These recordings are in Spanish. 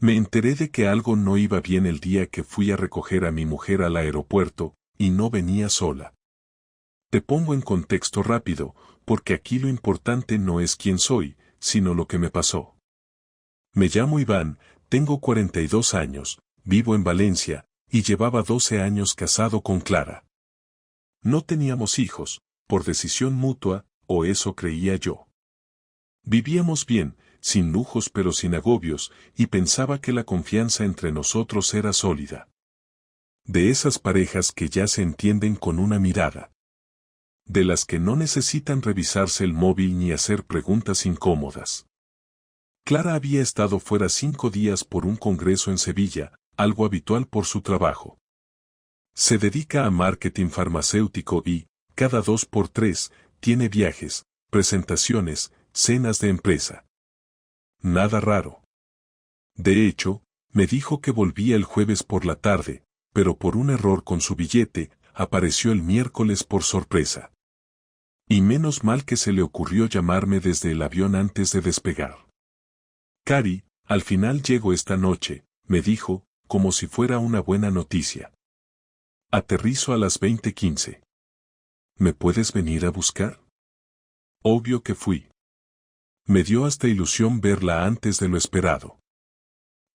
Me enteré de que algo no iba bien el día que fui a recoger a mi mujer al aeropuerto, y no venía sola. Te pongo en contexto rápido, porque aquí lo importante no es quién soy, sino lo que me pasó. Me llamo Iván, tengo 42 años, vivo en Valencia, y llevaba 12 años casado con Clara. No teníamos hijos, por decisión mutua, o eso creía yo. Vivíamos bien, sin lujos pero sin agobios, y pensaba que la confianza entre nosotros era sólida. De esas parejas que ya se entienden con una mirada. De las que no necesitan revisarse el móvil ni hacer preguntas incómodas. Clara había estado fuera 5 días por un congreso en Sevilla, algo habitual por su trabajo. Se dedica a marketing farmacéutico y, cada 2 por 3, tiene viajes, presentaciones, cenas de empresa. Nada raro. De hecho, me dijo que volvía el jueves por la tarde, pero por un error con su billete, apareció el miércoles por sorpresa. Y menos mal que se le ocurrió llamarme desde el avión antes de despegar. Cari, al final llego esta noche, me dijo, como si fuera una buena noticia. Aterrizo a las 20:15. ¿Me puedes venir a buscar? Obvio que fui. Me dio hasta ilusión verla antes de lo esperado.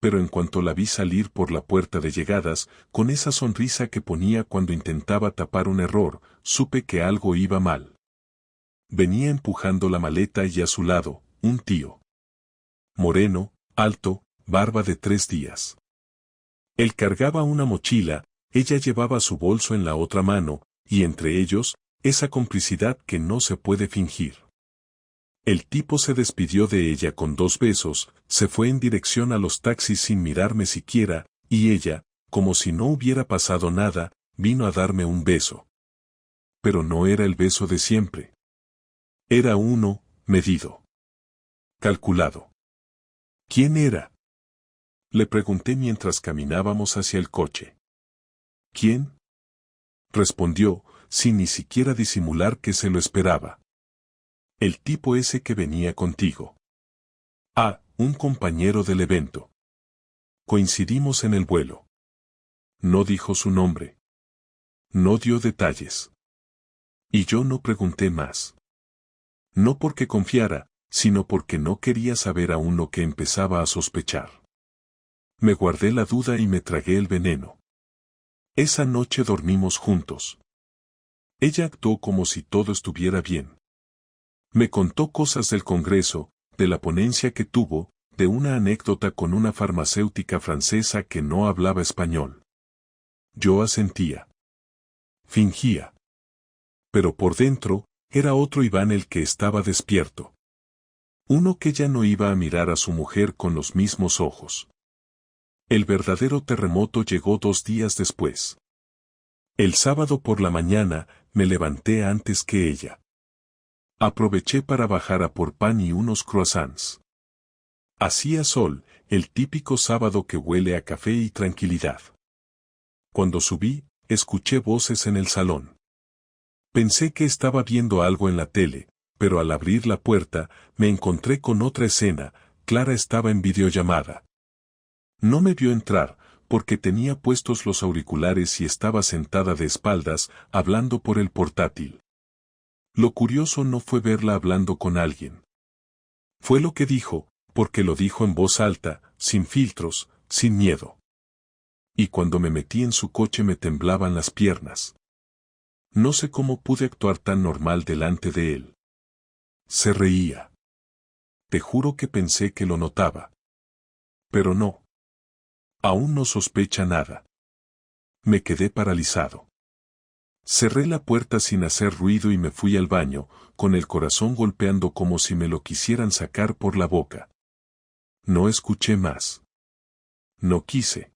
Pero en cuanto la vi salir por la puerta de llegadas, con esa sonrisa que ponía cuando intentaba tapar un error, supe que algo iba mal. Venía empujando la maleta y a su lado, un tío. Moreno, alto, barba de 3 días. Él cargaba una mochila, ella llevaba su bolso en la otra mano, y entre ellos, esa complicidad que no se puede fingir. El tipo se despidió de ella con 2 besos, se fue en dirección a los taxis sin mirarme siquiera, y ella, como si no hubiera pasado nada, vino a darme un beso. Pero no era el beso de siempre. Era uno, medido. Calculado. ¿Quién era? Le pregunté mientras caminábamos hacia el coche. ¿Quién? Respondió, sin ni siquiera disimular que se lo esperaba. El tipo ese que venía contigo. Ah, un compañero del evento. Coincidimos en el vuelo. No dijo su nombre. No dio detalles. Y yo no pregunté más. No porque confiara, sino porque no quería saber aún lo que empezaba a sospechar. Me guardé la duda y me tragué el veneno. Esa noche dormimos juntos. Ella actuó como si todo estuviera bien. Me contó cosas del congreso, de la ponencia que tuvo, de una anécdota con una farmacéutica francesa que no hablaba español. Yo asentía. Fingía. Pero por dentro, era otro Iván el que estaba despierto. Uno que ya no iba a mirar a su mujer con los mismos ojos. El verdadero terremoto llegó 2 días después. El sábado por la mañana, me levanté antes que ella. Aproveché para bajar a por pan y unos croissants. Hacía sol, el típico sábado que huele a café y tranquilidad. Cuando subí, escuché voces en el salón. Pensé que estaba viendo algo en la tele, pero al abrir la puerta, me encontré con otra escena. Clara estaba en videollamada. No me vio entrar, porque tenía puestos los auriculares y estaba sentada de espaldas, hablando por el portátil. Lo curioso no fue verla hablando con alguien. Fue lo que dijo, porque lo dijo en voz alta, sin filtros, sin miedo. Y cuando me metí en su coche me temblaban las piernas. No sé cómo pude actuar tan normal delante de él. Se reía. Te juro que pensé que lo notaba. Pero no. Aún no sospecha nada. Me quedé paralizado. Cerré la puerta sin hacer ruido y me fui al baño, con el corazón golpeando como si me lo quisieran sacar por la boca. No escuché más. No quise.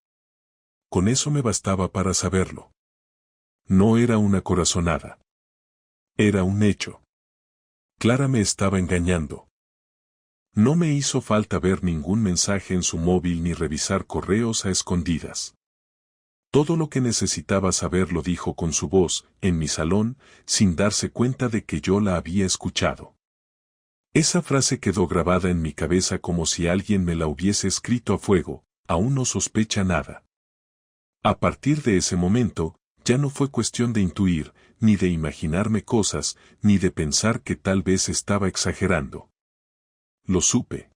Con eso me bastaba para saberlo. No era una corazonada. Era un hecho. Clara me estaba engañando. No me hizo falta ver ningún mensaje en su móvil ni revisar correos a escondidas. Todo lo que necesitaba saber lo dijo con su voz, en mi salón, sin darse cuenta de que yo la había escuchado. Esa frase quedó grabada en mi cabeza como si alguien me la hubiese escrito a fuego. aún no sospecha nada. A partir de ese momento, ya no fue cuestión de intuir, ni de imaginarme cosas, ni de pensar que tal vez estaba exagerando. Lo supe.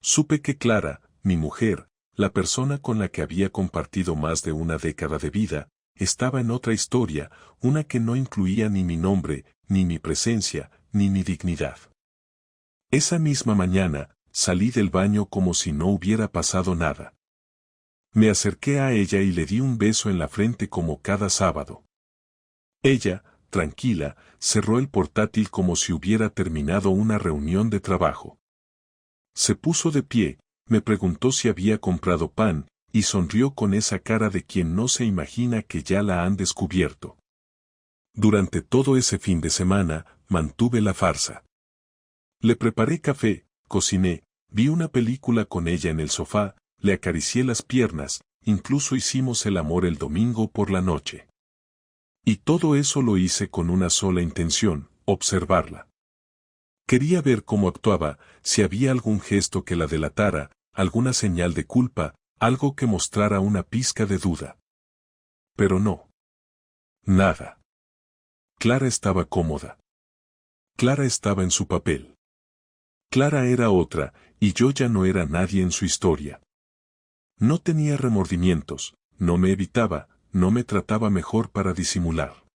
Supe que Clara, mi mujer, la persona con la que había compartido más de una década de vida, estaba en otra historia, una que no incluía ni mi nombre, ni mi presencia, ni mi dignidad. Esa misma mañana, salí del baño como si no hubiera pasado nada. Me acerqué a ella y le di un beso en la frente como cada sábado. Ella, tranquila, cerró el portátil como si hubiera terminado una reunión de trabajo. Se puso de pie, me preguntó si había comprado pan, y sonrió con esa cara de quien no se imagina que ya la han descubierto. Durante todo ese fin de semana, mantuve la farsa. Le preparé café, cociné, vi una película con ella en el sofá, le acaricié las piernas, incluso hicimos el amor el domingo por la noche. Y todo eso lo hice con una sola intención, observarla. Quería ver cómo actuaba, si había algún gesto que la delatara, alguna señal de culpa, algo que mostrara una pizca de duda. Pero no. Nada. Clara estaba cómoda. Clara estaba en su papel. Clara era otra, y yo ya no era nadie en su historia. No tenía remordimientos, no me evitaba, no me trataba mejor para disimular.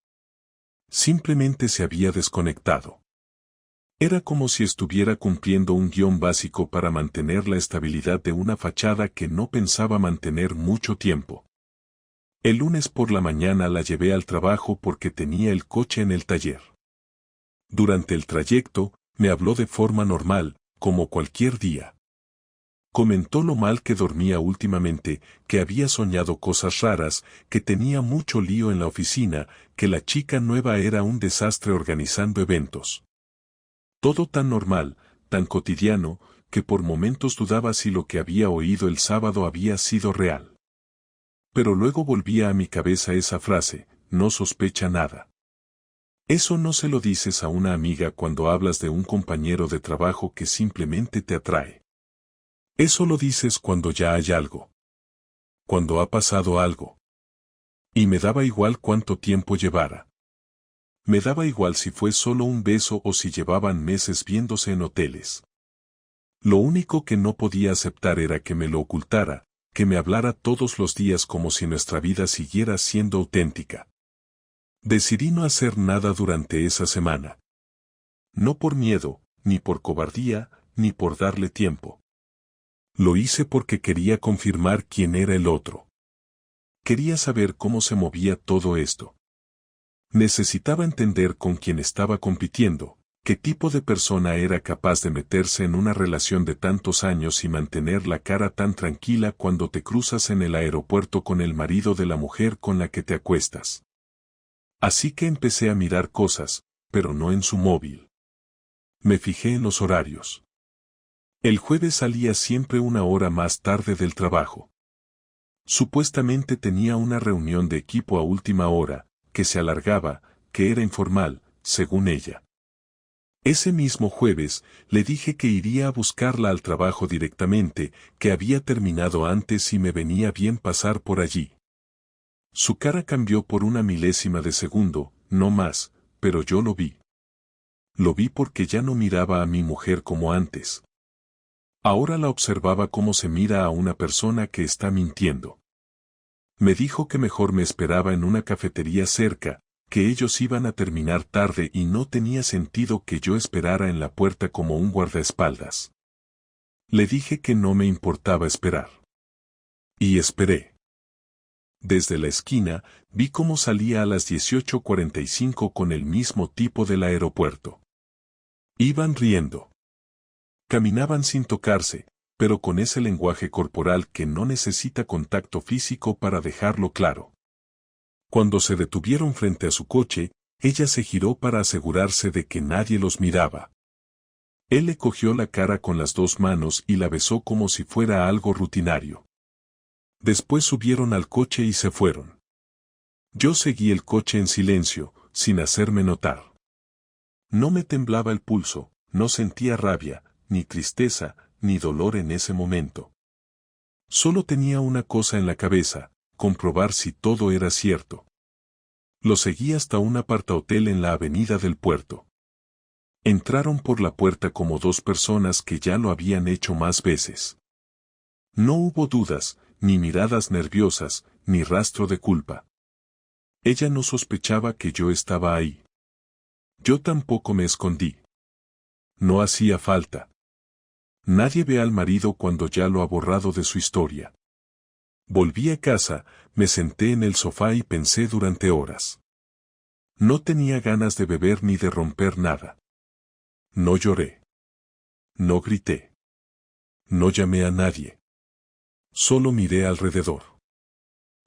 Simplemente se había desconectado. Era como si estuviera cumpliendo un guión básico para mantener la estabilidad de una fachada que no pensaba mantener mucho tiempo. El lunes por la mañana la llevé al trabajo porque tenía el coche en el taller. Durante el trayecto, me habló de forma normal, como cualquier día. Comentó lo mal que dormía últimamente, que había soñado cosas raras, que tenía mucho lío en la oficina, que la chica nueva era un desastre organizando eventos. Todo tan normal, tan cotidiano, que por momentos dudaba si lo que había oído el sábado había sido real. Pero luego volvía a mi cabeza esa frase, no sospecha nada. Eso no se lo dices a una amiga cuando hablas de un compañero de trabajo que simplemente te atrae. Eso lo dices cuando ya hay algo. Cuando ha pasado algo. Y me daba igual cuánto tiempo llevara. Me daba igual si fue solo un beso o si llevaban meses viéndose en hoteles. Lo único que no podía aceptar era que me lo ocultara, que me hablara todos los días como si nuestra vida siguiera siendo auténtica. Decidí no hacer nada durante esa semana. No por miedo, ni por cobardía, ni por darle tiempo. Lo hice porque quería confirmar quién era el otro. Quería saber cómo se movía todo esto. Necesitaba entender con quién estaba compitiendo, qué tipo de persona era capaz de meterse en una relación de tantos años y mantener la cara tan tranquila cuando te cruzas en el aeropuerto con el marido de la mujer con la que te acuestas. Así que empecé a mirar cosas, pero no en su móvil. Me fijé en los horarios. El jueves salía siempre una hora más tarde del trabajo. Supuestamente tenía una reunión de equipo a última hora, que se alargaba, que era informal, según ella. Ese mismo jueves, le dije que iría a buscarla al trabajo directamente, que había terminado antes y me venía bien pasar por allí. Su cara cambió por una milésima de segundo, no más, pero yo lo vi. Lo vi porque ya no miraba a mi mujer como antes. Ahora la observaba como se mira a una persona que está mintiendo. Me dijo que mejor me esperaba en una cafetería cerca, que ellos iban a terminar tarde y no tenía sentido que yo esperara en la puerta como un guardaespaldas. Le dije que no me importaba esperar. Y esperé. Desde la esquina, vi cómo salía a las 18:45 con el mismo tipo del aeropuerto. Iban riendo. Caminaban sin tocarse, pero con ese lenguaje corporal que no necesita contacto físico para dejarlo claro. Cuando se detuvieron frente a su coche, ella se giró para asegurarse de que nadie los miraba. Él le cogió la cara con las dos manos y la besó como si fuera algo rutinario. Después subieron al coche y se fueron. Yo seguí el coche en silencio, sin hacerme notar. No me temblaba el pulso, no sentía rabia, ni tristeza, ni dolor en ese momento. Solo tenía una cosa en la cabeza, comprobar si todo era cierto. Lo seguí hasta un apartahotel en la avenida del Puerto. Entraron por la puerta como dos personas que ya lo habían hecho más veces. No hubo dudas, ni miradas nerviosas, ni rastro de culpa. Ella no sospechaba que yo estaba ahí. Yo tampoco me escondí. No hacía falta. Nadie ve al marido cuando ya lo ha borrado de su historia. Volví a casa, me senté en el sofá y pensé durante horas. No tenía ganas de beber ni de romper nada. No lloré. No grité. No llamé a nadie. Solo miré alrededor.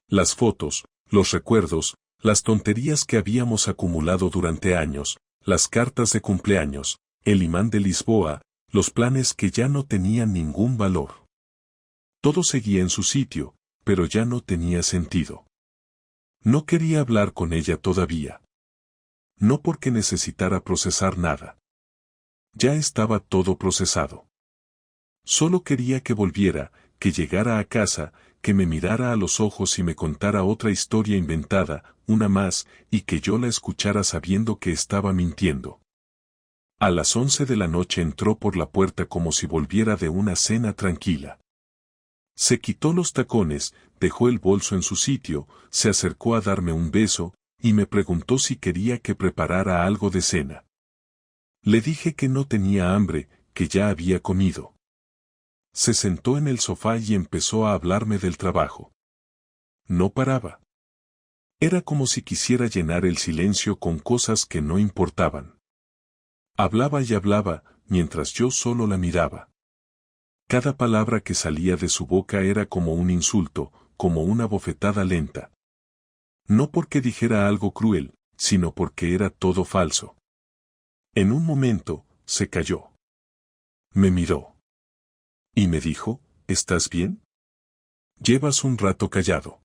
Las fotos, los recuerdos, las tonterías que habíamos acumulado durante años, las cartas de cumpleaños, el imán de Lisboa, los planes que ya no tenían ningún valor. Todo seguía en su sitio, pero ya no tenía sentido. No quería hablar con ella todavía. No porque necesitara procesar nada. Ya estaba todo procesado. Solo quería que volviera, que llegara a casa, que me mirara a los ojos y me contara otra historia inventada, una más, y que yo la escuchara sabiendo que estaba mintiendo. A las 11 de la noche entró por la puerta como si volviera de una cena tranquila. Se quitó los tacones, dejó el bolso en su sitio, se acercó a darme un beso, y me preguntó si quería que preparara algo de cena. Le dije que no tenía hambre, que ya había comido. Se sentó en el sofá y empezó a hablarme del trabajo. No paraba. Era como si quisiera llenar el silencio con cosas que no importaban. Hablaba y hablaba, mientras yo solo la miraba. Cada palabra que salía de su boca era como un insulto, como una bofetada lenta. No porque dijera algo cruel, sino porque era todo falso. En un momento, se calló. Me miró. Y me dijo, ¿estás bien? Llevas un rato callado.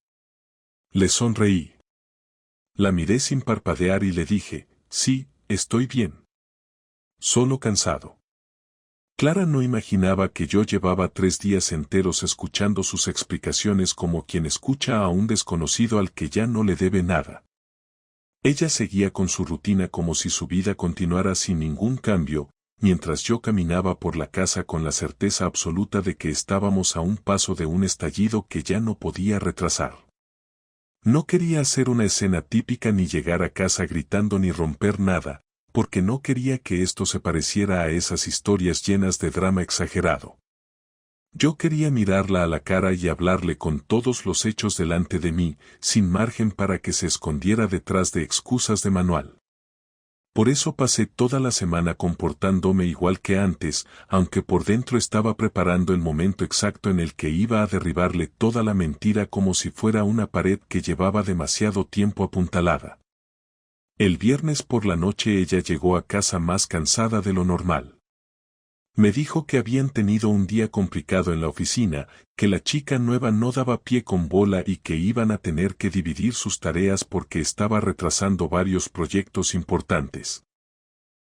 Le sonreí. La miré sin parpadear y le dije, sí, estoy bien. Solo cansado. Clara no imaginaba que yo llevaba 3 días enteros escuchando sus explicaciones como quien escucha a un desconocido al que ya no le debe nada. Ella seguía con su rutina como si su vida continuara sin ningún cambio, mientras yo caminaba por la casa con la certeza absoluta de que estábamos a un paso de un estallido que ya no podía retrasar. No quería hacer una escena típica ni llegar a casa gritando ni romper nada, porque no quería que esto se pareciera a esas historias llenas de drama exagerado. Yo quería mirarla a la cara y hablarle con todos los hechos delante de mí, sin margen para que se escondiera detrás de excusas de manual. Por eso pasé toda la semana comportándome igual que antes, aunque por dentro estaba preparando el momento exacto en el que iba a derribarle toda la mentira como si fuera una pared que llevaba demasiado tiempo apuntalada. El viernes por la noche ella llegó a casa más cansada de lo normal. Me dijo que habían tenido un día complicado en la oficina, que la chica nueva no daba pie con bola y que iban a tener que dividir sus tareas porque estaba retrasando varios proyectos importantes.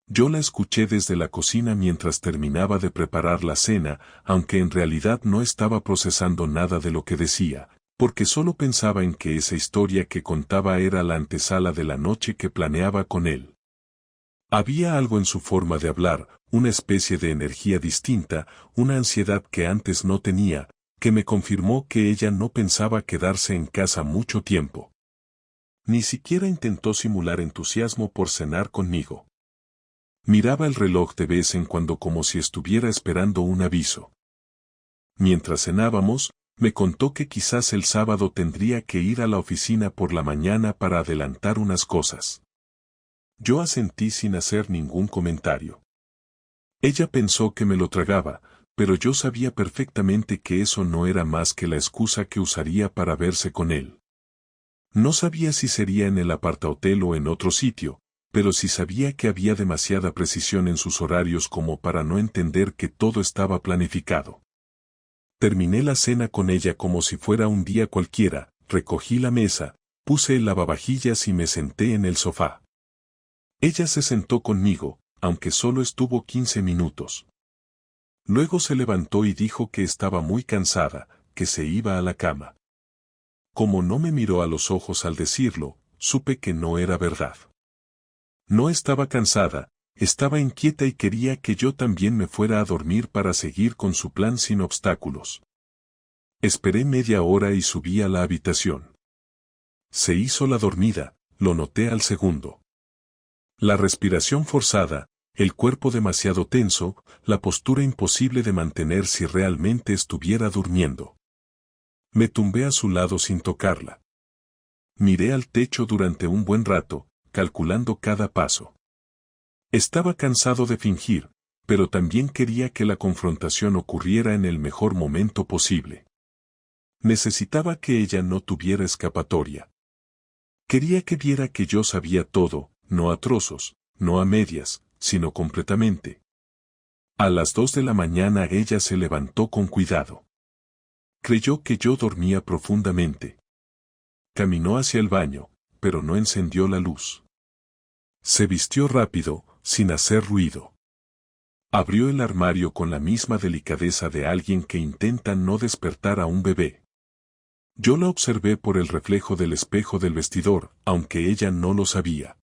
Yo la escuché desde la cocina mientras terminaba de preparar la cena, aunque en realidad no estaba procesando nada de lo que decía, porque solo pensaba en que esa historia que contaba era la antesala de la noche que planeaba con él. Había algo en su forma de hablar, una especie de energía distinta, una ansiedad que antes no tenía, que me confirmó que ella no pensaba quedarse en casa mucho tiempo. Ni siquiera intentó simular entusiasmo por cenar conmigo. Miraba el reloj de vez en cuando como si estuviera esperando un aviso. Mientras cenábamos, me contó que quizás el sábado tendría que ir a la oficina por la mañana para adelantar unas cosas. Yo asentí sin hacer ningún comentario. Ella pensó que me lo tragaba, pero yo sabía perfectamente que eso no era más que la excusa que usaría para verse con él. No sabía si sería en el apartahotel o en otro sitio, pero sí sabía que había demasiada precisión en sus horarios como para no entender que todo estaba planificado. Terminé la cena con ella como si fuera un día cualquiera, recogí la mesa, puse el lavavajillas y me senté en el sofá. Ella se sentó conmigo, aunque solo estuvo 15 minutos. Luego se levantó y dijo que estaba muy cansada, que se iba a la cama. Como no me miró a los ojos al decirlo, supe que no era verdad. No estaba cansada, estaba inquieta y quería que yo también me fuera a dormir para seguir con su plan sin obstáculos. Esperé media hora y subí a la habitación. Se hizo la dormida, lo noté al segundo. La respiración forzada, el cuerpo demasiado tenso, la postura imposible de mantener si realmente estuviera durmiendo. Me tumbé a su lado sin tocarla. Miré al techo durante un buen rato, calculando cada paso. Estaba cansado de fingir, pero también quería que la confrontación ocurriera en el mejor momento posible. Necesitaba que ella no tuviera escapatoria. Quería que viera que yo sabía todo, no a trozos, no a medias, sino completamente. A las 2 de la mañana ella se levantó con cuidado. Creyó que yo dormía profundamente. Caminó hacia el baño, pero no encendió la luz. Se vistió rápido, sin hacer ruido. Abrió el armario con la misma delicadeza de alguien que intenta no despertar a un bebé. Yo la observé por el reflejo del espejo del vestidor, aunque ella no lo sabía.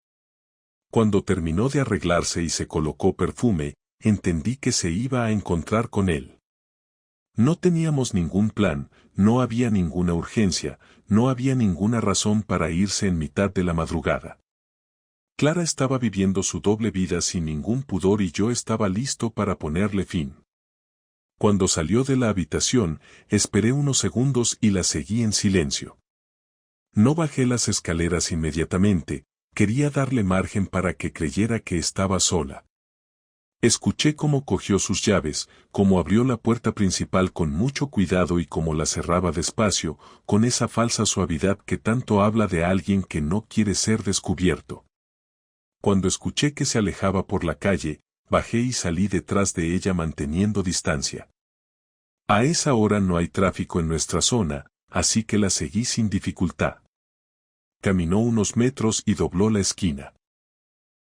Cuando terminó de arreglarse y se colocó perfume, entendí que se iba a encontrar con él. No teníamos ningún plan, no había ninguna urgencia, no había ninguna razón para irse en mitad de la madrugada. Clara estaba viviendo su doble vida sin ningún pudor y yo estaba listo para ponerle fin. Cuando salió de la habitación, esperé unos segundos y la seguí en silencio. No bajé las escaleras inmediatamente, quería darle margen para que creyera que estaba sola. Escuché cómo cogió sus llaves, cómo abrió la puerta principal con mucho cuidado y cómo la cerraba despacio, con esa falsa suavidad que tanto habla de alguien que no quiere ser descubierto. Cuando escuché que se alejaba por la calle, bajé y salí detrás de ella manteniendo distancia. A esa hora no hay tráfico en nuestra zona, así que la seguí sin dificultad. Caminó unos metros y dobló la esquina.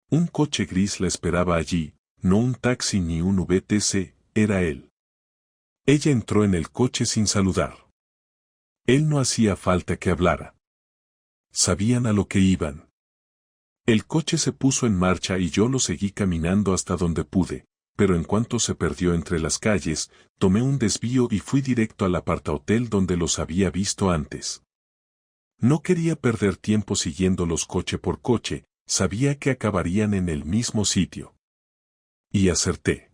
Un coche gris la esperaba allí, no un taxi ni un VTC, era él. Ella entró en el coche sin saludar. Él no hacía falta que hablara. Sabían a lo que iban. El coche se puso en marcha y yo lo seguí caminando hasta donde pude, pero en cuanto se perdió entre las calles, tomé un desvío y fui directo al apartahotel donde los había visto antes. No quería perder tiempo siguiéndolos coche por coche, sabía que acabarían en el mismo sitio. Y acerté.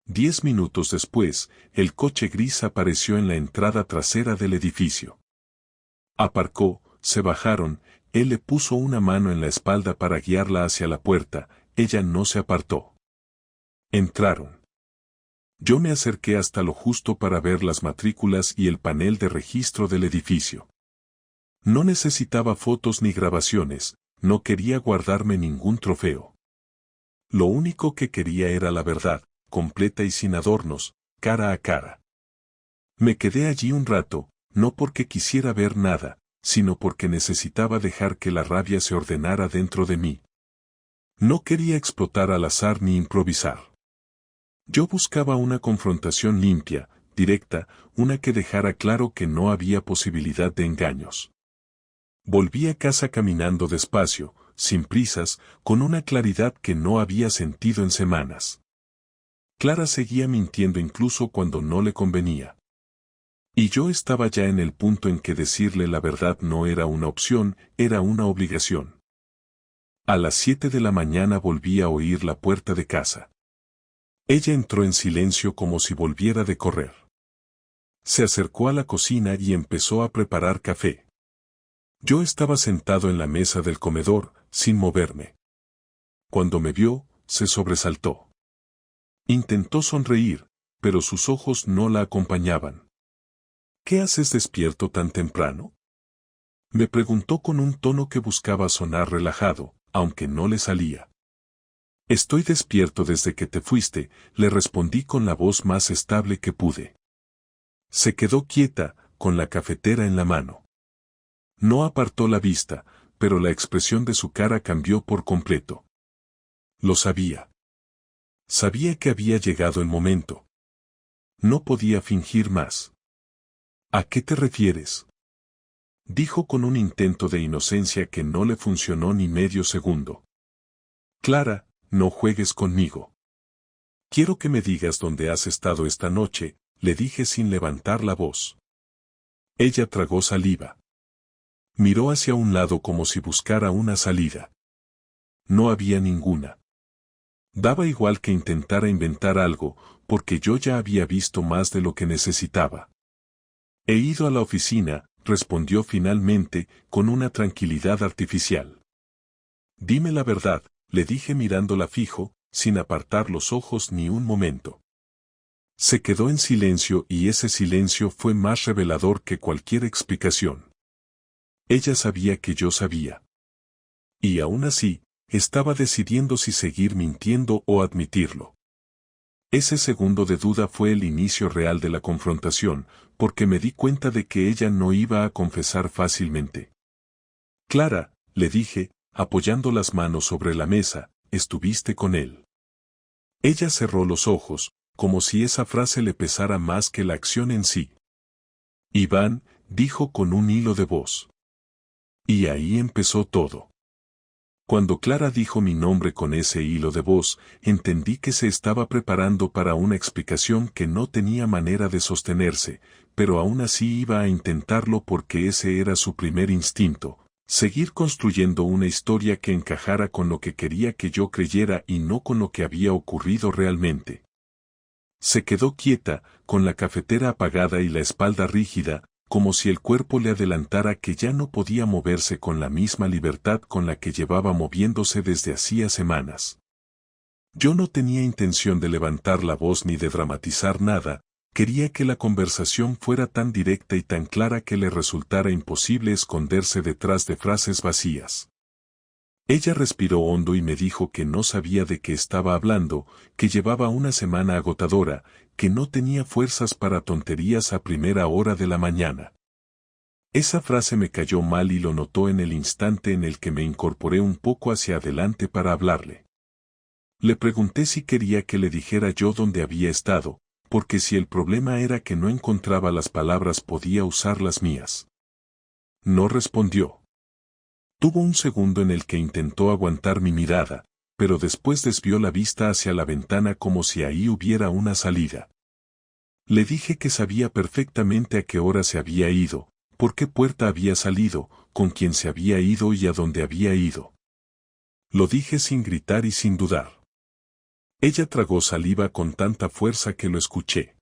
10 minutos después, el coche gris apareció en la entrada trasera del edificio. Aparcó, se bajaron, él le puso una mano en la espalda para guiarla hacia la puerta, ella no se apartó. Entraron. Yo me acerqué hasta lo justo para ver las matrículas y el panel de registro del edificio. No necesitaba fotos ni grabaciones, no quería guardarme ningún trofeo. Lo único que quería era la verdad, completa y sin adornos, cara a cara. Me quedé allí un rato, no porque quisiera ver nada, sino porque necesitaba dejar que la rabia se ordenara dentro de mí. No quería explotar al azar ni improvisar. Yo buscaba una confrontación limpia, directa, una que dejara claro que no había posibilidad de engaños. Volví a casa caminando despacio, sin prisas, con una claridad que no había sentido en semanas. Clara seguía mintiendo incluso cuando no le convenía. Y yo estaba ya en el punto en que decirle la verdad no era una opción, era una obligación. A las 7 de la mañana volví a oír la puerta de casa. Ella entró en silencio como si volviera de correr. Se acercó a la cocina y empezó a preparar café. Yo estaba sentado en la mesa del comedor, sin moverme. Cuando me vio, se sobresaltó. Intentó sonreír, pero sus ojos no la acompañaban. ¿Qué haces despierto tan temprano? Me preguntó con un tono que buscaba sonar relajado, aunque no le salía. Estoy despierto desde que te fuiste, le respondí con la voz más estable que pude. Se quedó quieta, con la cafetera en la mano. No apartó la vista, pero la expresión de su cara cambió por completo. Lo sabía. Sabía que había llegado el momento. No podía fingir más. ¿A qué te refieres? Dijo con un intento de inocencia que no le funcionó ni medio segundo. Clara, no juegues conmigo. Quiero que me digas dónde has estado esta noche, le dije sin levantar la voz. Ella tragó saliva. Miró hacia un lado como si buscara una salida. No había ninguna. Daba igual que intentara inventar algo, porque yo ya había visto más de lo que necesitaba. He ido a la oficina, respondió finalmente, con una tranquilidad artificial. Dime la verdad, le dije mirándola fijo, sin apartar los ojos ni un momento. Se quedó en silencio y ese silencio fue más revelador que cualquier explicación. Ella sabía que yo sabía. Y aún así, estaba decidiendo si seguir mintiendo o admitirlo. Ese segundo de duda fue el inicio real de la confrontación, porque me di cuenta de que ella no iba a confesar fácilmente. Clara, le dije, apoyando las manos sobre la mesa, estuviste con él. Ella cerró los ojos, como si esa frase le pesara más que la acción en sí. Iván, dijo con un hilo de voz. Y ahí empezó todo. Cuando Clara dijo mi nombre con ese hilo de voz, entendí que se estaba preparando para una explicación que no tenía manera de sostenerse, pero aún así iba a intentarlo porque ese era su primer instinto, seguir construyendo una historia que encajara con lo que quería que yo creyera y no con lo que había ocurrido realmente. Se quedó quieta, con la cafetera apagada y la espalda rígida, como si el cuerpo le adelantara que ya no podía moverse con la misma libertad con la que llevaba moviéndose desde hacía semanas. Yo no tenía intención de levantar la voz ni de dramatizar nada, quería que la conversación fuera tan directa y tan clara que le resultara imposible esconderse detrás de frases vacías. Ella respiró hondo y me dijo que no sabía de qué estaba hablando, que llevaba una semana agotadora, que no tenía fuerzas para tonterías a primera hora de la mañana. Esa frase me cayó mal y lo notó en el instante en el que me incorporé un poco hacia adelante para hablarle. Le pregunté si quería que le dijera yo dónde había estado, porque si el problema era que no encontraba las palabras podía usar las mías. No respondió. Tuvo un segundo en el que intentó aguantar mi mirada, pero después desvió la vista hacia la ventana como si ahí hubiera una salida. Le dije que sabía perfectamente a qué hora se había ido, por qué puerta había salido, con quién se había ido y a dónde había ido. Lo dije sin gritar y sin dudar. Ella tragó saliva con tanta fuerza que lo escuché.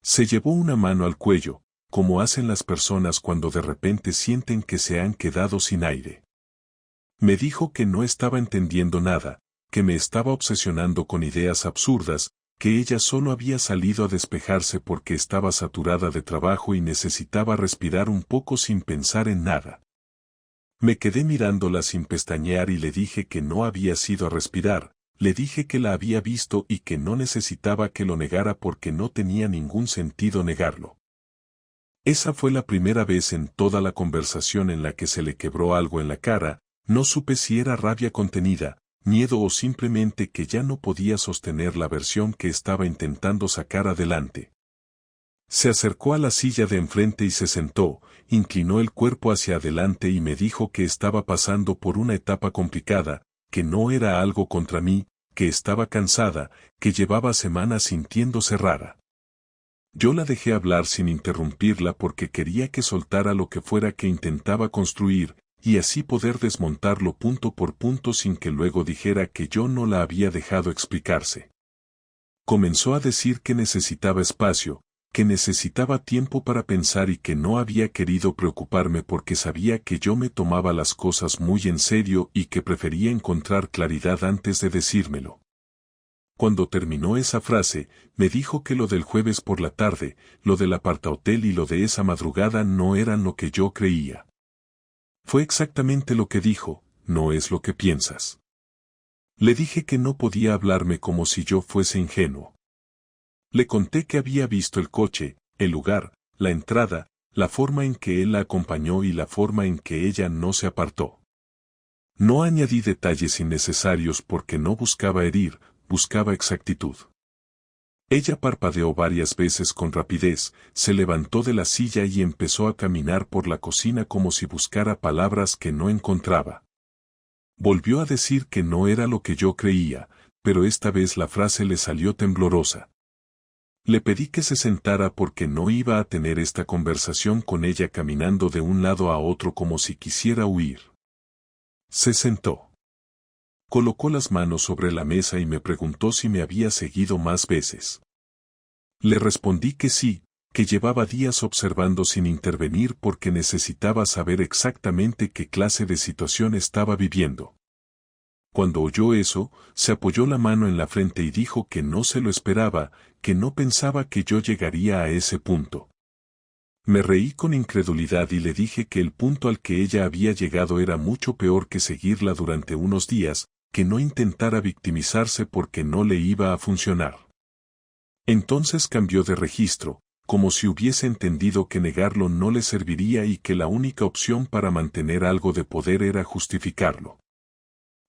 Se llevó una mano al cuello, como hacen las personas cuando de repente sienten que se han quedado sin aire. Me dijo que no estaba entendiendo nada, que me estaba obsesionando con ideas absurdas, que ella solo había salido a despejarse porque estaba saturada de trabajo y necesitaba respirar un poco sin pensar en nada. Me quedé mirándola sin pestañear y le dije que no había sido a respirar, le dije que la había visto y que no necesitaba que lo negara porque no tenía ningún sentido negarlo. Esa fue la primera vez en toda la conversación en la que se le quebró algo en la cara, no supe si era rabia contenida, miedo o simplemente que ya no podía sostener la versión que estaba intentando sacar adelante. Se acercó a la silla de enfrente y se sentó, inclinó el cuerpo hacia adelante y me dijo que estaba pasando por una etapa complicada, que no era algo contra mí, que estaba cansada, que llevaba semanas sintiéndose rara. Yo la dejé hablar sin interrumpirla porque quería que soltara lo que fuera que intentaba construir, y así poder desmontarlo punto por punto sin que luego dijera que yo no la había dejado explicarse. Comenzó a decir que necesitaba espacio, que necesitaba tiempo para pensar y que no había querido preocuparme porque sabía que yo me tomaba las cosas muy en serio y que prefería encontrar claridad antes de decírmelo. Cuando terminó esa frase, me dijo que lo del jueves por la tarde, lo del apartahotel y lo de esa madrugada no eran lo que yo creía. Fue exactamente lo que dijo, no es lo que piensas. Le dije que no podía hablarme como si yo fuese ingenuo. Le conté que había visto el coche, el lugar, la entrada, la forma en que él la acompañó y la forma en que ella no se apartó. No añadí detalles innecesarios porque no buscaba herir, buscaba exactitud. Ella parpadeó varias veces con rapidez, se levantó de la silla y empezó a caminar por la cocina como si buscara palabras que no encontraba. Volvió a decir que no era lo que yo creía, pero esta vez la frase le salió temblorosa. Le pedí que se sentara porque no iba a tener esta conversación con ella caminando de un lado a otro como si quisiera huir. Se sentó. Colocó las manos sobre la mesa y me preguntó si me había seguido más veces. Le respondí que sí, que llevaba días observando sin intervenir porque necesitaba saber exactamente qué clase de situación estaba viviendo. Cuando oyó eso, se apoyó la mano en la frente y dijo que no se lo esperaba, que no pensaba que yo llegaría a ese punto. Me reí con incredulidad y le dije que el punto al que ella había llegado era mucho peor que seguirla durante unos días, que no intentara victimizarse porque no le iba a funcionar. Entonces cambió de registro, como si hubiese entendido que negarlo no le serviría y que la única opción para mantener algo de poder era justificarlo.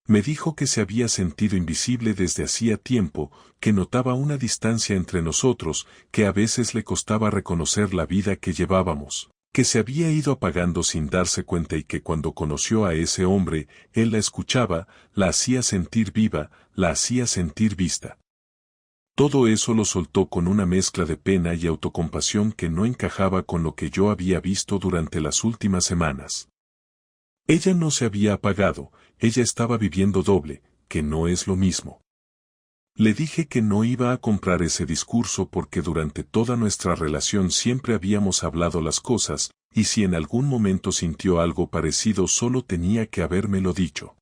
Me dijo que se había sentido invisible desde hacía tiempo, que notaba una distancia entre nosotros, que a veces le costaba reconocer la vida que llevábamos, que se había ido apagando sin darse cuenta y que cuando conoció a ese hombre, él la escuchaba, la hacía sentir viva, la hacía sentir vista. Todo eso lo soltó con una mezcla de pena y autocompasión que no encajaba con lo que yo había visto durante las últimas semanas. Ella no se había apagado, ella estaba viviendo doble, que no es lo mismo. Le dije que no iba a comprar ese discurso porque durante toda nuestra relación siempre habíamos hablado las cosas, y si en algún momento sintió algo parecido solo tenía que habérmelo dicho.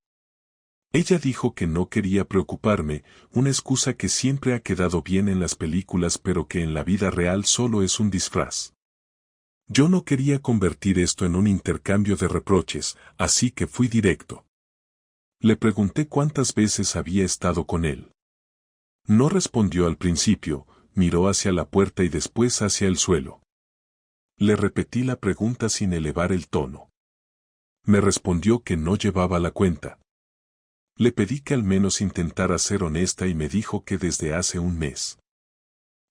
Ella dijo que no quería preocuparme, una excusa que siempre ha quedado bien en las películas pero que en la vida real solo es un disfraz. Yo no quería convertir esto en un intercambio de reproches, así que fui directo. Le pregunté cuántas veces había estado con él. No respondió al principio, miró hacia la puerta y después hacia el suelo. Le repetí la pregunta sin elevar el tono. Me respondió que no llevaba la cuenta. Le pedí que al menos intentara ser honesta y me dijo que desde hace un mes.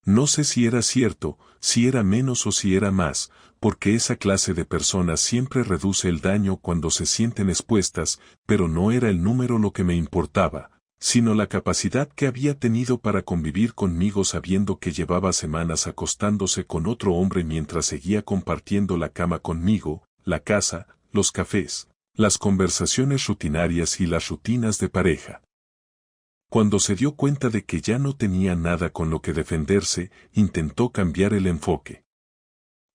No sé si era cierto, si era menos o si era más, porque esa clase de personas siempre reduce el daño cuando se sienten expuestas, pero no era el número lo que me importaba, sino la capacidad que había tenido para convivir conmigo sabiendo que llevaba semanas acostándose con otro hombre mientras seguía compartiendo la cama conmigo, la casa, los cafés, las conversaciones rutinarias y las rutinas de pareja. Cuando se dio cuenta de que ya no tenía nada con lo que defenderse, intentó cambiar el enfoque.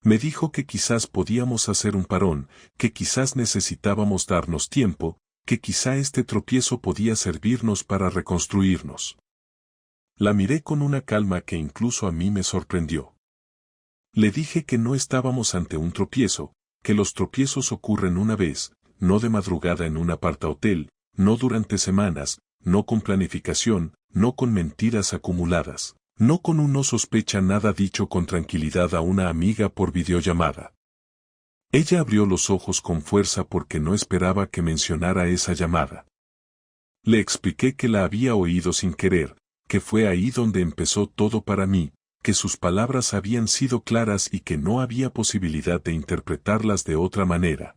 Me dijo que quizás podíamos hacer un parón, que quizás necesitábamos darnos tiempo, que quizá este tropiezo podía servirnos para reconstruirnos. La miré con una calma que incluso a mí me sorprendió. Le dije que no estábamos ante un tropiezo, que los tropiezos ocurren una vez, no de madrugada en un apartahotel, no durante semanas, no con planificación, no con mentiras acumuladas, no con un no sospecha nada dicho con tranquilidad a una amiga por videollamada. Ella abrió los ojos con fuerza porque no esperaba que mencionara esa llamada. Le expliqué que la había oído sin querer, que fue ahí donde empezó todo para mí, que sus palabras habían sido claras y que no había posibilidad de interpretarlas de otra manera.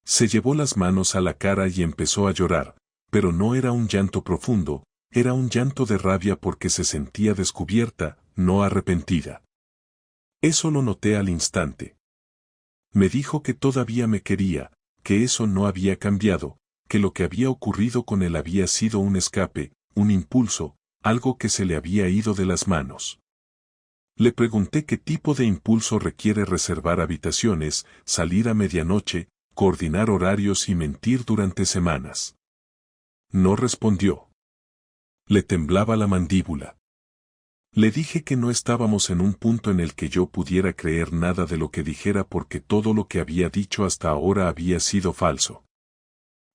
Se llevó las manos a la cara y empezó a llorar, pero no era un llanto profundo, era un llanto de rabia porque se sentía descubierta, no arrepentida. Eso lo noté al instante. Me dijo que todavía me quería, que eso no había cambiado, que lo que había ocurrido con él había sido un escape, un impulso, algo que se le había ido de las manos. Le pregunté qué tipo de impulso requiere reservar habitaciones, salir a medianoche, coordinar horarios y mentir durante semanas. No respondió. Le temblaba la mandíbula. Le dije que no estábamos en un punto en el que yo pudiera creer nada de lo que dijera porque todo lo que había dicho hasta ahora había sido falso.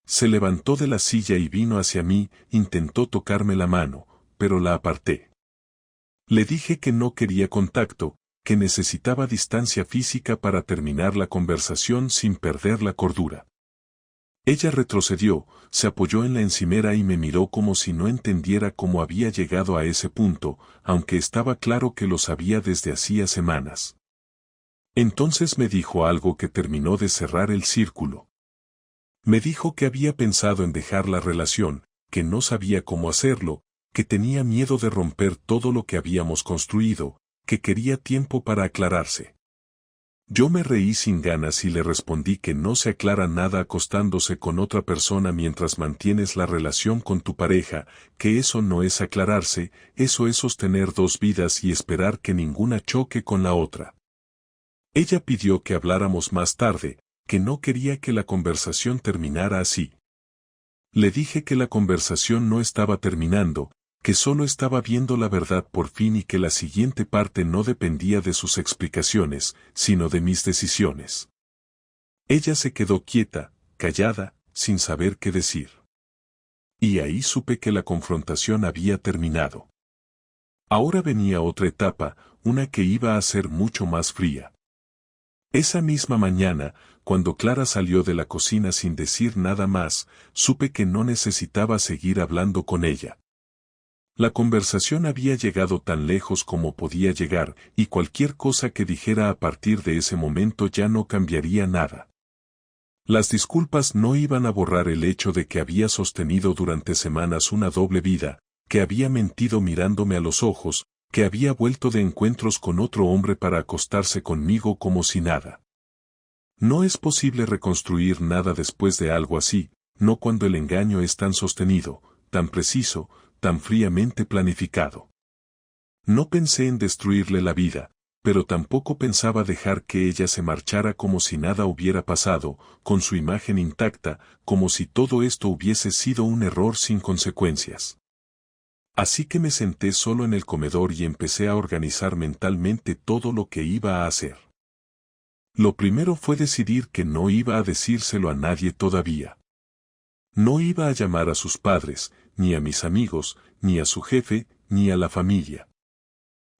Se levantó de la silla y vino hacia mí, intentó tocarme la mano, pero la aparté. Le dije que no quería contacto, que necesitaba distancia física para terminar la conversación sin perder la cordura. Ella retrocedió, se apoyó en la encimera y me miró como si no entendiera cómo había llegado a ese punto, aunque estaba claro que lo sabía desde hacía semanas. Entonces me dijo algo que terminó de cerrar el círculo. Me dijo que había pensado en dejar la relación, que no sabía cómo hacerlo, que tenía miedo de romper todo lo que habíamos construido, que quería tiempo para aclararse. Yo me reí sin ganas y le respondí que no se aclara nada acostándose con otra persona mientras mantienes la relación con tu pareja, que eso no es aclararse, eso es sostener dos vidas y esperar que ninguna choque con la otra. Ella pidió que habláramos más tarde, que no quería que la conversación terminara así. Le dije que la conversación no estaba terminando, que solo estaba viendo la verdad por fin y que la siguiente parte no dependía de sus explicaciones, sino de mis decisiones. Ella se quedó quieta, callada, sin saber qué decir. Y ahí supe que la confrontación había terminado. Ahora venía otra etapa, una que iba a ser mucho más fría. Esa misma mañana, cuando Clara salió de la cocina sin decir nada más, supe que no necesitaba seguir hablando con ella. La conversación había llegado tan lejos como podía llegar, y cualquier cosa que dijera a partir de ese momento ya no cambiaría nada. Las disculpas no iban a borrar el hecho de que había sostenido durante semanas una doble vida, que había mentido mirándome a los ojos, que había vuelto de encuentros con otro hombre para acostarse conmigo como si nada. No es posible reconstruir nada después de algo así, no cuando el engaño es tan sostenido, tan preciso, tan fríamente planificado. No pensé en destruirle la vida, pero tampoco pensaba dejar que ella se marchara como si nada hubiera pasado, con su imagen intacta, como si todo esto hubiese sido un error sin consecuencias. Así que me senté solo en el comedor y empecé a organizar mentalmente todo lo que iba a hacer. Lo primero fue decidir que no iba a decírselo a nadie todavía. No iba a llamar a sus padres, ni a mis amigos, ni a su jefe, ni a la familia.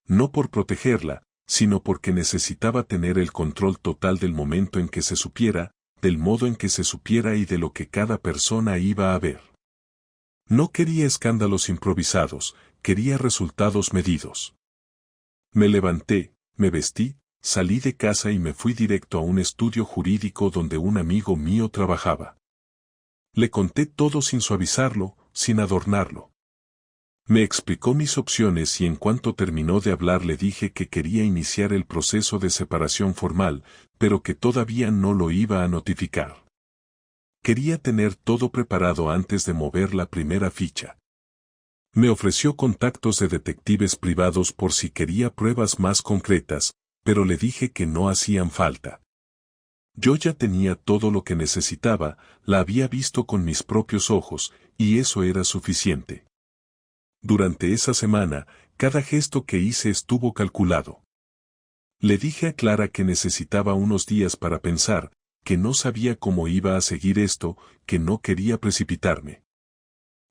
No por protegerla, sino porque necesitaba tener el control total del momento en que se supiera, del modo en que se supiera y de lo que cada persona iba a ver. No quería escándalos improvisados, quería resultados medidos. Me levanté, me vestí, salí de casa y me fui directo a un estudio jurídico donde un amigo mío trabajaba. Le conté todo sin suavizarlo, sin adornarlo. Me explicó mis opciones y en cuanto terminó de hablar le dije que quería iniciar el proceso de separación formal, pero que todavía no lo iba a notificar. Quería tener todo preparado antes de mover la primera ficha. Me ofreció contactos de detectives privados por si quería pruebas más concretas, pero le dije que no hacían falta. Yo ya tenía todo lo que necesitaba, la había visto con mis propios ojos, y eso era suficiente. Durante esa semana, cada gesto que hice estuvo calculado. Le dije a Clara que necesitaba unos días para pensar, que no sabía cómo iba a seguir esto, que no quería precipitarme.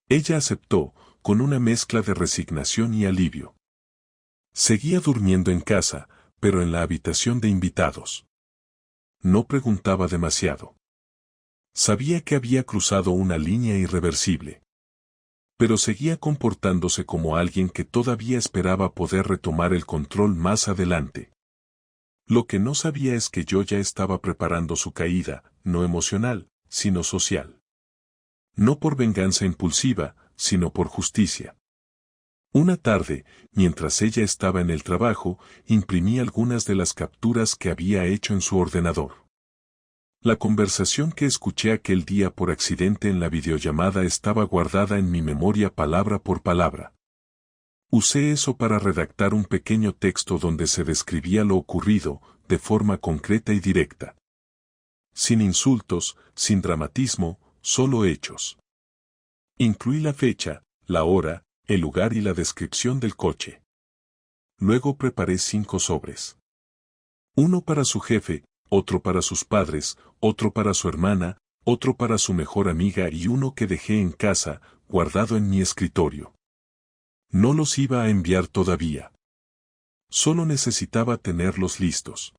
Ella aceptó, con una mezcla de resignación y alivio. Seguía durmiendo en casa, pero en la habitación de invitados. No preguntaba demasiado. Sabía que había cruzado una línea irreversible. Pero seguía comportándose como alguien que todavía esperaba poder retomar el control más adelante. Lo que no sabía es que yo ya estaba preparando su caída, no emocional, sino social. No por venganza impulsiva, sino por justicia. Una tarde, mientras ella estaba en el trabajo, imprimí algunas de las capturas que había hecho en su ordenador. La conversación que escuché aquel día por accidente en la videollamada estaba guardada en mi memoria palabra por palabra. Usé eso para redactar un pequeño texto donde se describía lo ocurrido, de forma concreta y directa. Sin insultos, sin dramatismo, solo hechos. Incluí la fecha, la hora, el lugar y la descripción del coche. Luego preparé 5 sobres. Uno para su jefe, otro para sus padres, otro para su hermana, otro para su mejor amiga y uno que dejé en casa, guardado en mi escritorio. No los iba a enviar todavía. Solo necesitaba tenerlos listos.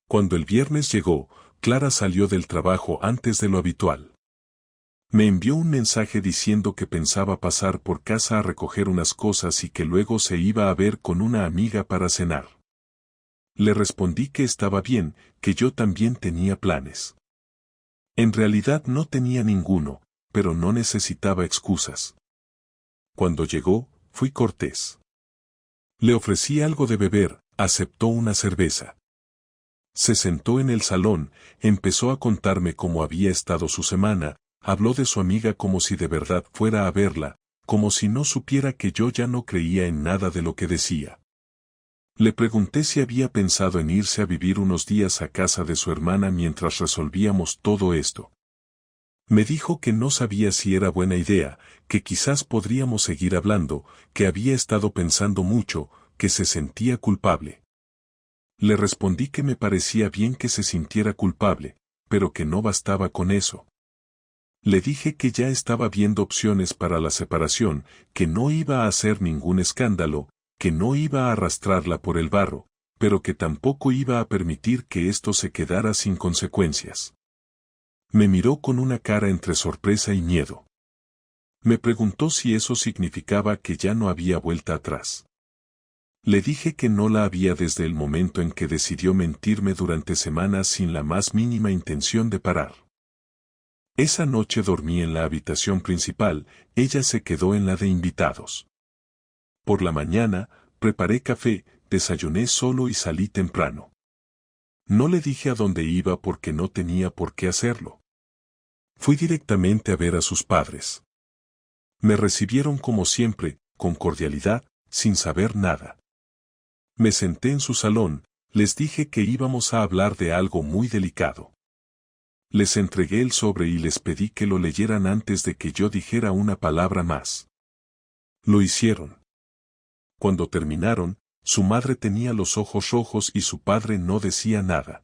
Cuando el viernes llegó, Clara salió del trabajo antes de lo habitual. Me envió un mensaje diciendo que pensaba pasar por casa a recoger unas cosas y que luego se iba a ver con una amiga para cenar. Le respondí que estaba bien, que yo también tenía planes. En realidad no tenía ninguno, pero no necesitaba excusas. Cuando llegó, fui cortés. Le ofrecí algo de beber, aceptó una cerveza. Se sentó en el salón, empezó a contarme cómo había estado su semana, habló de su amiga como si de verdad fuera a verla, como si no supiera que yo ya no creía en nada de lo que decía. Le pregunté si había pensado en irse a vivir unos días a casa de su hermana mientras resolvíamos todo esto. Me dijo que no sabía si era buena idea, que quizás podríamos seguir hablando, que había estado pensando mucho, que se sentía culpable. Le respondí que me parecía bien que se sintiera culpable, pero que no bastaba con eso. Le dije que ya estaba viendo opciones para la separación, que no iba a hacer ningún escándalo, que no iba a arrastrarla por el barro, pero que tampoco iba a permitir que esto se quedara sin consecuencias. Me miró con una cara entre sorpresa y miedo. Me preguntó si eso significaba que ya no había vuelta atrás. Le dije que no la había desde el momento en que decidió mentirme durante semanas sin la más mínima intención de parar. Esa noche dormí en la habitación principal, ella se quedó en la de invitados. Por la mañana, preparé café, desayuné solo y salí temprano. No le dije a dónde iba porque no tenía por qué hacerlo. Fui directamente a ver a sus padres. Me recibieron como siempre, con cordialidad, sin saber nada. Me senté en su salón, les dije que íbamos a hablar de algo muy delicado. Les entregué el sobre y les pedí que lo leyeran antes de que yo dijera una palabra más. Lo hicieron. Cuando terminaron, su madre tenía los ojos rojos y su padre no decía nada.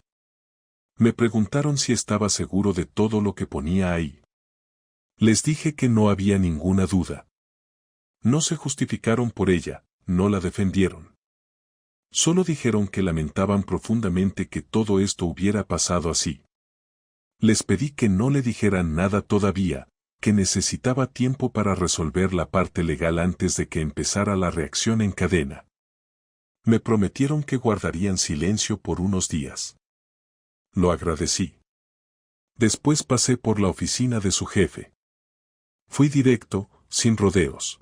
Me preguntaron si estaba seguro de todo lo que ponía ahí. Les dije que no había ninguna duda. No se justificaron por ella, no la defendieron. Solo dijeron que lamentaban profundamente que todo esto hubiera pasado así. Les pedí que no le dijeran nada todavía, que necesitaba tiempo para resolver la parte legal antes de que empezara la reacción en cadena. Me prometieron que guardarían silencio por unos días. Lo agradecí. Después pasé por la oficina de su jefe. Fui directo, sin rodeos.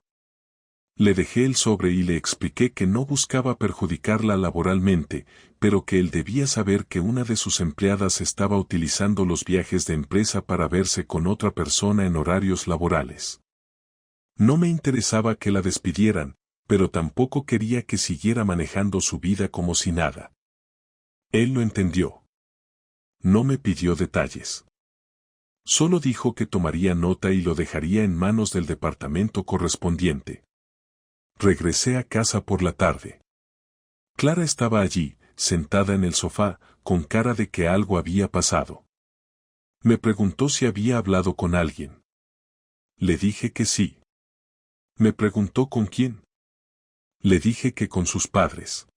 Le dejé el sobre y le expliqué que no buscaba perjudicarla laboralmente, pero que él debía saber que una de sus empleadas estaba utilizando los viajes de empresa para verse con otra persona en horarios laborales. No me interesaba que la despidieran, pero tampoco quería que siguiera manejando su vida como si nada. Él lo entendió. No me pidió detalles. Solo dijo que tomaría nota y lo dejaría en manos del departamento correspondiente. Regresé a casa por la tarde. Clara estaba allí, sentada en el sofá, con cara de que algo había pasado. Me preguntó si había hablado con alguien. Le dije que sí. Me preguntó con quién. Le dije que con sus padres.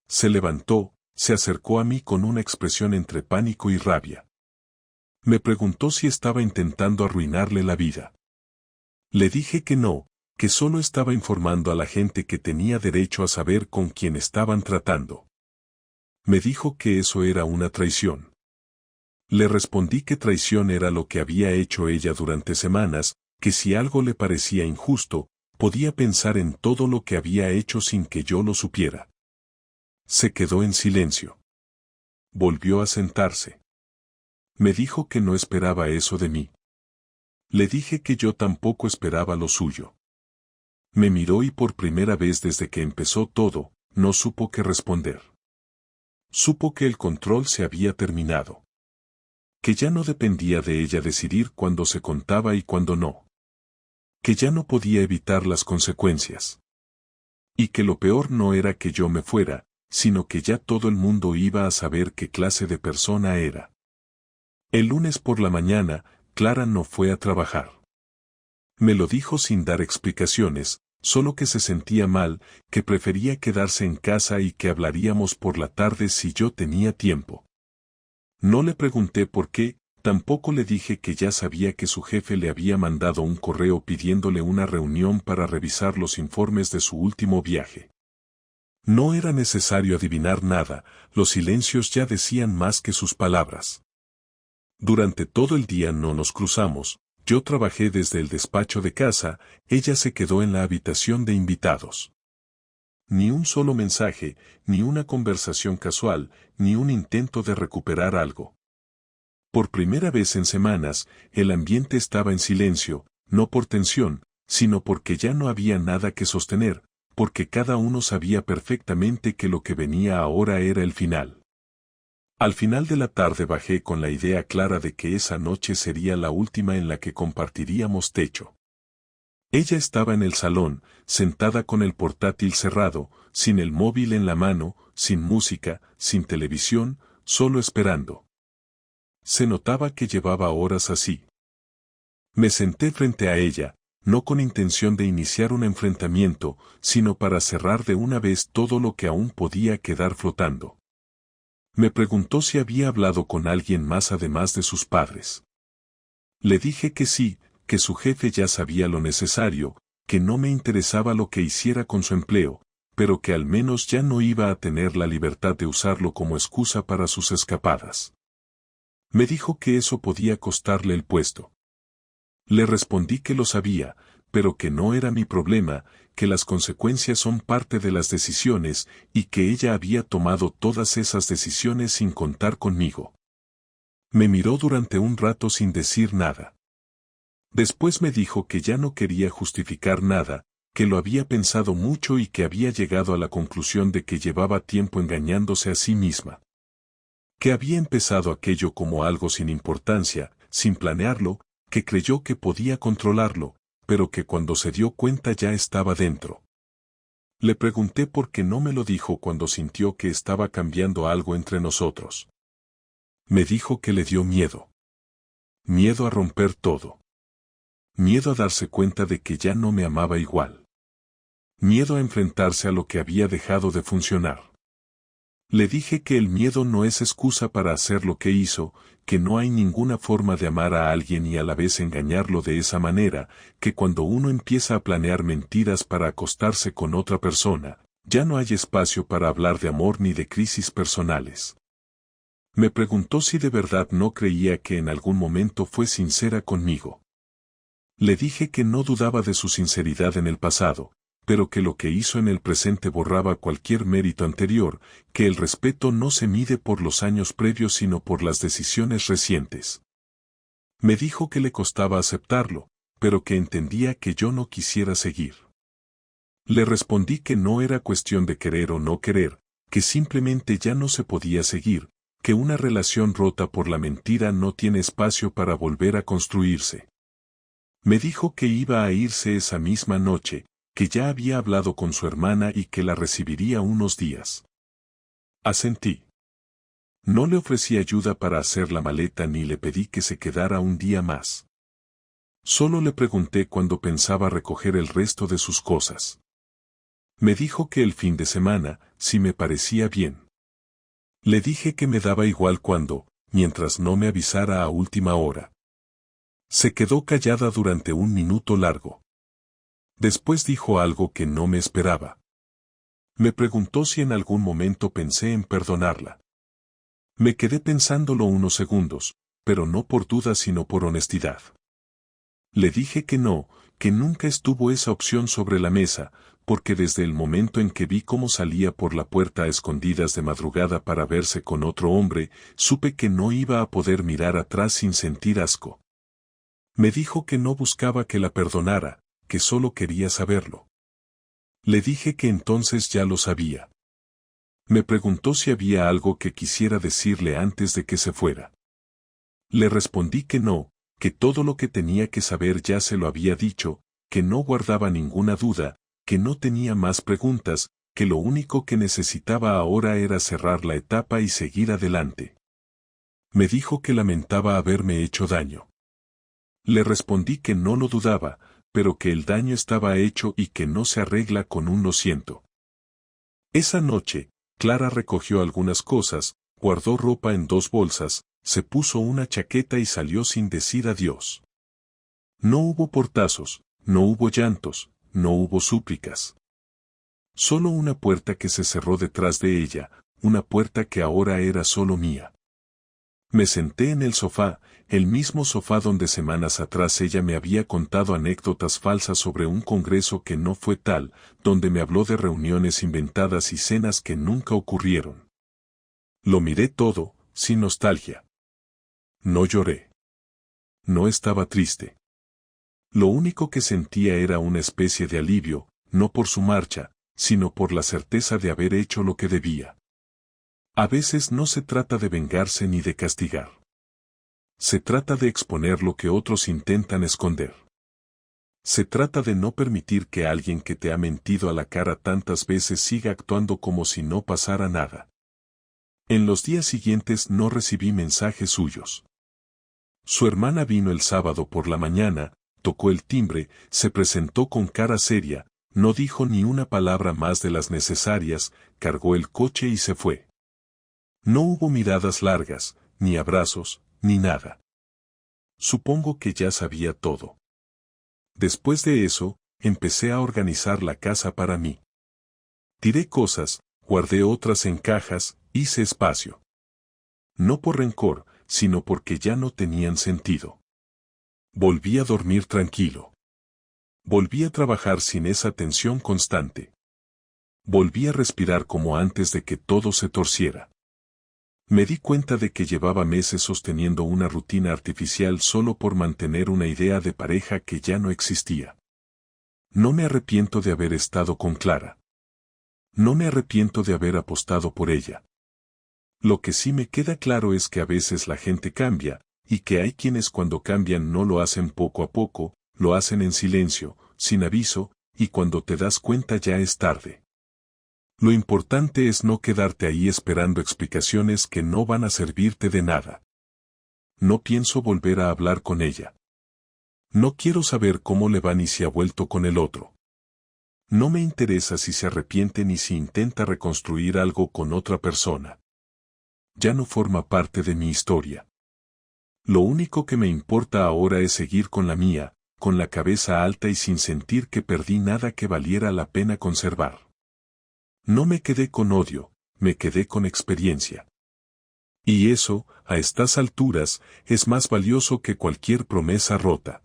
Se levantó, se acercó a mí con una expresión entre pánico y rabia. Me preguntó si estaba intentando arruinarle la vida. Le dije que no, que solo estaba informando a la gente que tenía derecho a saber con quién estaban tratando. Me dijo que eso era una traición. Le respondí que traición era lo que había hecho ella durante semanas, que si algo le parecía injusto, podía pensar en todo lo que había hecho sin que yo lo supiera. Se quedó en silencio. Volvió a sentarse. Me dijo que no esperaba eso de mí. Le dije que yo tampoco esperaba lo suyo. Me miró y por primera vez desde que empezó todo, no supo qué responder. Supo que el control se había terminado. Que ya no dependía de ella decidir cuándo se contaba y cuándo no. Que ya no podía evitar las consecuencias. Y que lo peor no era que yo me fuera, sino que ya todo el mundo iba a saber qué clase de persona era. El lunes por la mañana, Clara no fue a trabajar. Me lo dijo sin dar explicaciones, solo que se sentía mal, que prefería quedarse en casa y que hablaríamos por la tarde si yo tenía tiempo. No le pregunté por qué, Tampoco le dije que ya sabía que su jefe le había mandado un correo pidiéndole una reunión para revisar los informes de su último viaje. No era necesario adivinar nada, los silencios ya decían más que sus palabras. Durante todo el día no nos cruzamos, yo trabajé desde el despacho de casa, ella se quedó en la habitación de invitados. Ni un solo mensaje, ni una conversación casual, ni un intento de recuperar algo. Por primera vez en semanas, el ambiente estaba en silencio, no por tensión, sino porque ya no había nada que sostener, porque cada uno sabía perfectamente que lo que venía ahora era el final. Al final de la tarde bajé con la idea clara de que esa noche sería la última en la que compartiríamos techo. Ella estaba en el salón, sentada con el portátil cerrado, sin el móvil en la mano, sin música, sin televisión, solo esperando. Se notaba que llevaba horas así. Me senté frente a ella, no con intención de iniciar un enfrentamiento, sino para cerrar de una vez todo lo que aún podía quedar flotando. Me preguntó si había hablado con alguien más además de sus padres. Le dije que sí, que su jefe ya sabía lo necesario, que no me interesaba lo que hiciera con su empleo, pero que al menos ya no iba a tener la libertad de usarlo como excusa para sus escapadas. Me dijo que eso podía costarle el puesto. Le respondí que lo sabía, pero que no era mi problema, que las consecuencias son parte de las decisiones y que ella había tomado todas esas decisiones sin contar conmigo. Me miró durante un rato sin decir nada. Después me dijo que ya no quería justificar nada, que lo había pensado mucho y que había llegado a la conclusión de que llevaba tiempo engañándose a sí misma. Que había empezado aquello como algo sin importancia, sin planearlo, que creyó que podía controlarlo, pero que cuando se dio cuenta ya estaba dentro. Le pregunté por qué no me lo dijo cuando sintió que estaba cambiando algo entre nosotros. Me dijo que le dio miedo. Miedo a romper todo. Miedo a darse cuenta de que ya no me amaba igual. Miedo a enfrentarse a lo que había dejado de funcionar. Le dije que el miedo no es excusa para hacer lo que hizo, que no hay ninguna forma de amar a alguien y a la vez engañarlo de esa manera, que cuando uno empieza a planear mentiras para acostarse con otra persona, ya no hay espacio para hablar de amor ni de crisis personales. Me preguntó si de verdad no creía que en algún momento fue sincera conmigo. Le dije que no dudaba de su sinceridad en el pasado, pero que lo que hizo en el presente borraba cualquier mérito anterior, que el respeto no se mide por los años previos sino por las decisiones recientes. Me dijo que le costaba aceptarlo, pero que entendía que yo no quisiera seguir. Le respondí que no era cuestión de querer o no querer, que simplemente ya no se podía seguir, que una relación rota por la mentira no tiene espacio para volver a construirse. Me dijo que iba a irse esa misma noche, que ya había hablado con su hermana y que la recibiría unos días. Asentí. No le ofrecí ayuda para hacer la maleta ni le pedí que se quedara un día más. Solo le pregunté cuándo pensaba recoger el resto de sus cosas. Me dijo que el fin de semana, si me parecía bien. Le dije que me daba igual cuando, mientras no me avisara a última hora. Se quedó callada durante un minuto largo. Después dijo algo que no me esperaba. Me preguntó si en algún momento pensé en perdonarla. Me quedé pensándolo unos segundos, pero no por duda sino por honestidad. Le dije que no, que nunca estuvo esa opción sobre la mesa, porque desde el momento en que vi cómo salía por la puerta a escondidas de madrugada para verse con otro hombre, supe que no iba a poder mirar atrás sin sentir asco. Me dijo que no buscaba que la perdonara, que solo quería saberlo. Le dije que entonces ya lo sabía. Me preguntó si había algo que quisiera decirle antes de que se fuera. Le respondí que no, que todo lo que tenía que saber ya se lo había dicho, que no guardaba ninguna duda, que no tenía más preguntas, que lo único que necesitaba ahora era cerrar la etapa y seguir adelante. Me dijo que lamentaba haberme hecho daño. Le respondí que no lo dudaba, pero que el daño estaba hecho y que no se arregla con un lo siento. Esa noche, Clara recogió algunas cosas, guardó ropa en 2 bolsas, se puso una chaqueta y salió sin decir adiós. No hubo portazos, no hubo llantos, no hubo súplicas. Solo una puerta que se cerró detrás de ella, una puerta que ahora era solo mía. Me senté en el sofá, el mismo sofá donde semanas atrás ella me había contado anécdotas falsas sobre un congreso que no fue tal, donde me habló de reuniones inventadas y cenas que nunca ocurrieron. Lo miré todo, sin nostalgia. No lloré. No estaba triste. Lo único que sentía era una especie de alivio, no por su marcha, sino por la certeza de haber hecho lo que debía. A veces no se trata de vengarse ni de castigar. Se trata de exponer lo que otros intentan esconder. Se trata de no permitir que alguien que te ha mentido a la cara tantas veces siga actuando como si no pasara nada. En los días siguientes no recibí mensajes suyos. Su hermana vino el sábado por la mañana, tocó el timbre, se presentó con cara seria, no dijo ni una palabra más de las necesarias, cargó el coche y se fue. No hubo miradas largas, ni abrazos, ni nada. Supongo que ya sabía todo. Después de eso, empecé a organizar la casa para mí. Tiré cosas, guardé otras en cajas, hice espacio. No por rencor, sino porque ya no tenían sentido. Volví a dormir tranquilo. Volví a trabajar sin esa tensión constante. Volví a respirar como antes de que todo se torciera. Me di cuenta de que llevaba meses sosteniendo una rutina artificial solo por mantener una idea de pareja que ya no existía. No me arrepiento de haber estado con Clara. No me arrepiento de haber apostado por ella. Lo que sí me queda claro es que a veces la gente cambia, y que hay quienes cuando cambian no lo hacen poco a poco, lo hacen en silencio, sin aviso, y cuando te das cuenta ya es tarde. Lo importante es no quedarte ahí esperando explicaciones que no van a servirte de nada. No pienso volver a hablar con ella. No quiero saber cómo le va ni si ha vuelto con el otro. No me interesa si se arrepiente ni si intenta reconstruir algo con otra persona. Ya no forma parte de mi historia. Lo único que me importa ahora es seguir con la mía, con la cabeza alta y sin sentir que perdí nada que valiera la pena conservar. No me quedé con odio, me quedé con experiencia. Y eso, a estas alturas, es más valioso que cualquier promesa rota.